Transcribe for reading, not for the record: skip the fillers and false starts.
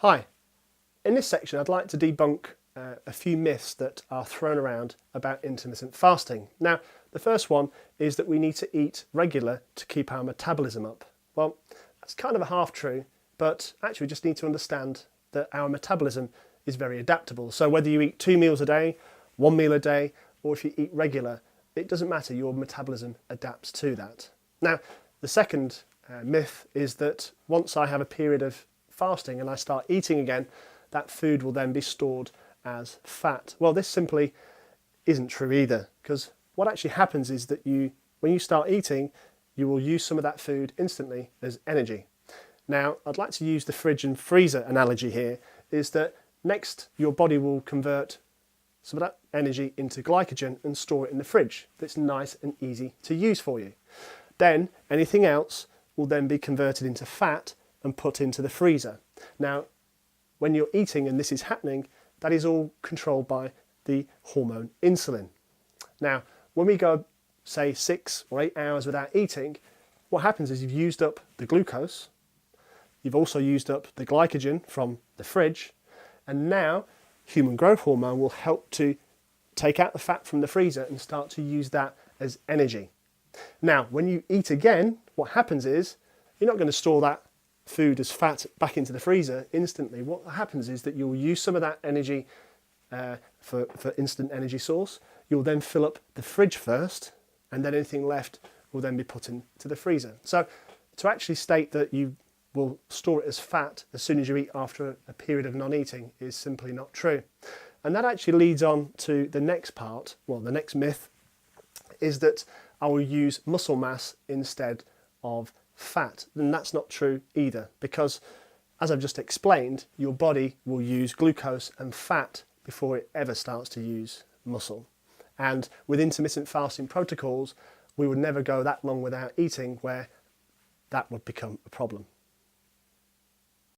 Hi, in this section I'd like to debunk a few myths that are thrown around about intermittent fasting. Now, the first one is that we need to eat regular to keep our metabolism up. Well, that's kind of a half true, but actually we just need to understand that our metabolism is very adaptable. So whether you eat 2 meals a day, 1 meal a day, or if you eat regular, it doesn't matter, your metabolism adapts to that. Now, the second myth is that once I have a period of fasting and I start eating again, that food will then be stored as fat. Well, this simply isn't true either, because what actually happens is that when you start eating, you will use some of that food instantly as energy. Now, I'd like to use the fridge and freezer analogy here, is that next your body will convert some of that energy into glycogen and store it in the fridge. That's nice and easy to use for you. Then anything else will then be converted into fat and put into the freezer. Now, when you're eating and this is happening, that is all controlled by the hormone insulin. Now, when we go, say, 6 or 8 hours without eating, what happens is you've used up the glucose, you've also used up the glycogen from the fridge, and now human growth hormone will help to take out the fat from the freezer and start to use that as energy. Now, when you eat again, what happens is you're not going to store that food as fat back into the freezer instantly. What happens is that you'll use some of that energy for instant energy source. You'll then fill up the fridge first, and then anything left will then be put into the freezer. So to actually state that you will store it as fat as soon as you eat after a period of non-eating is simply not true. And that actually leads on to the next part, well, the next myth, is that I will use muscle mass instead of fat. And that's not true either, because as I've just explained, your body will use glucose and fat before it ever starts to use muscle. And with intermittent fasting protocols, we would never go that long without eating where that would become a problem.